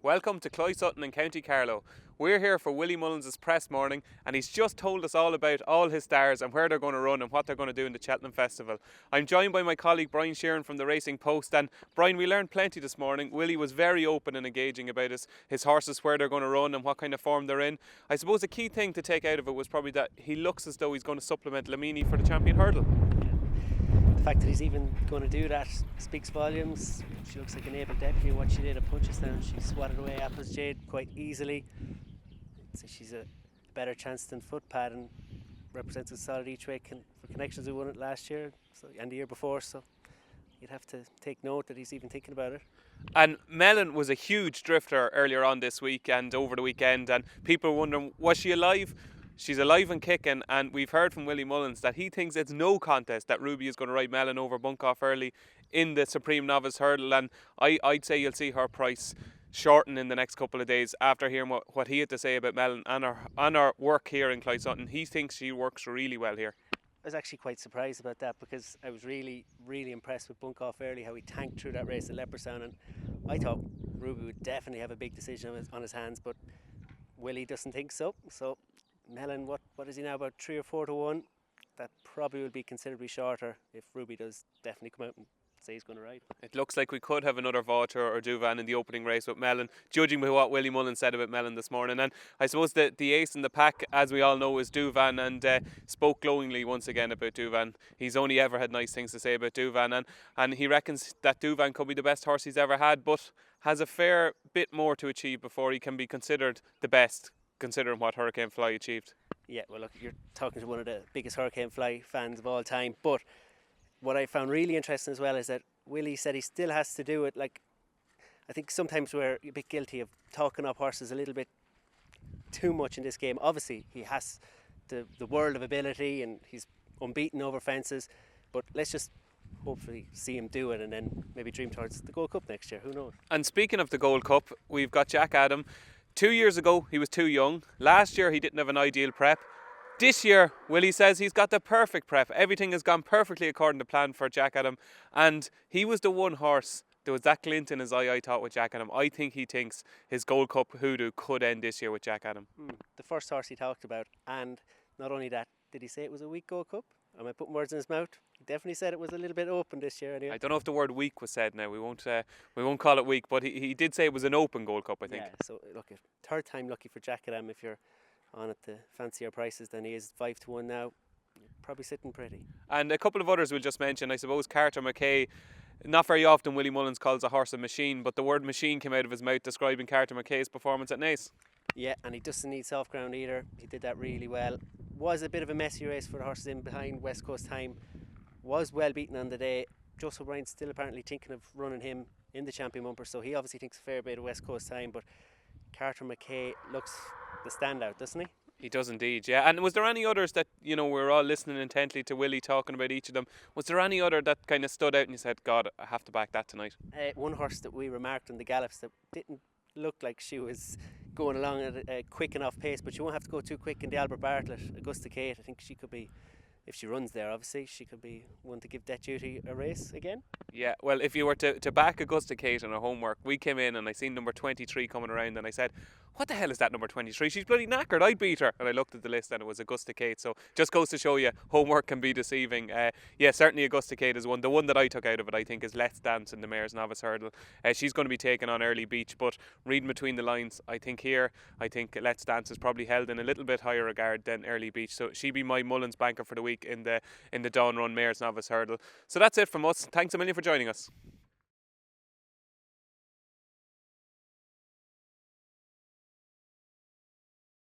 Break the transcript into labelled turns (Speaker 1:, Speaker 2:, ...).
Speaker 1: Welcome to Cloysutton in County Carlow. We're here for Willie Mullins' press morning, and he's just told us all about all his stars and where they're going to run and what they're going to do in the Cheltenham Festival. I'm joined by my colleague Brian Sheeran from the Racing Post, and Brian, we learned plenty this morning. Willie was very open and engaging about his horses, where they're going to run and what kind of form they're in. I suppose the key thing to take out of it was probably that he looks as though he's going to supplement Lamini for the Champion Hurdle.
Speaker 2: The fact that he's even going to do that speaks volumes. She looks like an able deputy. What she did at Punchestown, she swatted away Apple's Jade quite easily. I'd say she's a better chance than Footpad and represents a solid each way for Connections, who won it last year and the year before. So you'd have to take note that he's even thinking about it.
Speaker 1: And Melon was a huge drifter earlier on this week and over the weekend, and people were wondering, was she alive? She's alive and kicking, and we've heard from Willie Mullins that he thinks it's no contest that Ruby is going to ride Melon over Bunkoff early in the Supreme Novice Hurdle, and I'd say you'll see her price shorten in the next couple of days after hearing what he had to say about Melon and her work here in Cloysutton. He thinks she works really well here.
Speaker 2: I was actually quite surprised about that, because I was really impressed with Bunkoff early, how he tanked through that race at Leopardstown, and I thought Ruby would definitely have a big decision on his hands, but Willie doesn't think so. So Melon, what is he now, about 3 or 4 to 1? That probably will be considerably shorter if Ruby does definitely come out and say he's going to ride.
Speaker 1: It looks like we could have another Vaughter or Douvan in the opening race with Melon, judging by what Willie Mullins said about Melon this morning. And I suppose the ace in the pack, as we all know, is Douvan, and spoke glowingly once again about Douvan. He's only ever had nice things to say about Douvan, and he reckons that Douvan could be the best horse he's ever had, but has a fair bit more to achieve before he can be considered the best, considering what Hurricane Fly achieved.
Speaker 2: Yeah, well, look, you're talking to one of the biggest Hurricane Fly fans of all time, but what I found really interesting as well is that Willie said he still has to do it. Like, I think sometimes we're a bit guilty of talking up horses a little bit too much in this game. Obviously, he has the world of ability and he's unbeaten over fences, but let's just hopefully see him do it and then maybe dream towards the Gold Cup next year. Who knows?
Speaker 1: And speaking of the Gold Cup, we've got Jack Adam. 2 years ago, he was too young. Last year, he didn't have an ideal prep. This year, Willie says he's got the perfect prep. Everything has gone perfectly according to plan for Jack Adam. And he was the one horse, there was that glint in his eye, I thought, with Jack Adam. I think he thinks his Gold Cup hoodoo could end this year with Jack Adam.
Speaker 2: The first horse he talked about, and not only that, did he say it was a weak Gold Cup? Am I putting words in his mouth? He definitely said it was a little bit open this year anyway.
Speaker 1: I don't know if the word weak was said now. We won't call it weak, but he did say it was an open Gold Cup, I think.
Speaker 2: Yeah, so look, third time lucky for Jack Adam. If you're on at the fancier prices than he is, 5 to 1 now, you're probably sitting pretty.
Speaker 1: And a couple of others we'll just mention. I suppose Carter McKay, not very often Willie Mullins calls a horse a machine, but the word machine came out of his mouth describing Carter McKay's performance at Naas.
Speaker 2: Yeah, and he doesn't need soft ground either. He did that really well. Was a bit of a messy race for the horses in behind. West Coast Time was well beaten on the day. Joseph O'Brien's still apparently thinking of running him in the Champion Bumper, so he obviously thinks a fair bit of West Coast Time, but Carter McKay looks the standout, doesn't he?
Speaker 1: He does indeed, yeah. And was there any others that, we're all listening intently to Willie talking about each of them, was there any other that kind of stood out and you said, God, I have to back that tonight?
Speaker 2: One horse that we remarked on the gallops that didn't look like she was going along at a quick enough pace, but she won't have to go too quick in the Albert Bartlett. Augusta Kate, I think she could be, if she runs there obviously, she could be one to give Det Duty a race again.
Speaker 1: Yeah, well, if you were to back Augusta Kate on her homework, we came in and I seen number 23 coming around and I said, what the hell is that number 23? She's bloody knackered, I beat her. And I looked at the list and it was Augusta Kate, so just goes to show you, homework can be deceiving. Yeah, certainly Augusta Kate is one. The one that I took out of it, I think, is Let's Dance in the Mayor's Novice Hurdle. She's going to be taking on Early Beach, but reading between the lines, I think Let's Dance is probably held in a little bit higher regard than Early Beach, so she'd be my Mullins banker for the week in the Dawn Run Mayor's Novice Hurdle. So that's it from us. Thanks a million for joining us.